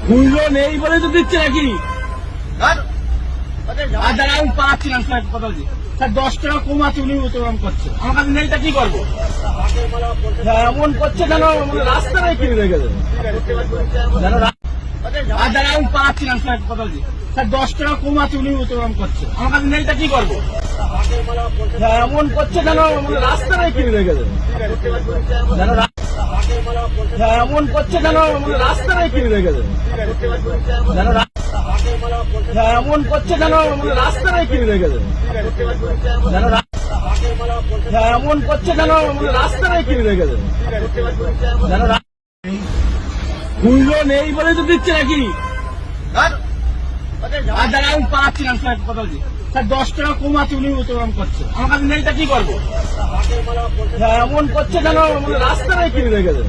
মূল্য নেই বলে তো দিচ্ছে নাকি? আর যারা আমি পাচ্ছিলাম স্যার কথা বলছি স্যার 10 টাকা কমাচ্ছে উনি উত্তোলন করছে আমার কাছে নেইটা কি করবো? এমন করছে যেন রাস্তাটাই কিনে রেখেছে আর যারা আমি পাচ্ছিলাম স্যার কথা বলছি স্যার 10 টাকা কমাচ্ছে উনি উত্তোলন করছে আমার কাছে নেইটা কি করবো? এমন করছে যেন রাস্তাটাই কিনে রেখেছে এমন করছে যেন রাস্তাটাই কিনে রেখেছে এমন করছে যেন রাস্তাটাই কিনে রেখেছে এমন করছে যেন রাস্তাটাই কিনে রেখেছে মূল্য নেই বলে তো দিচ্ছে নাকি? আর যারা আমি পাচ্ছিলাম স্যার কথা বলছি স্যার 10 টাকা কমাচ্ছে উনি উত্তোলন করছে আমার কাছে নেইটা কি করবো? এমন করছে যেন রাস্তাটাই কিনে রেখেছে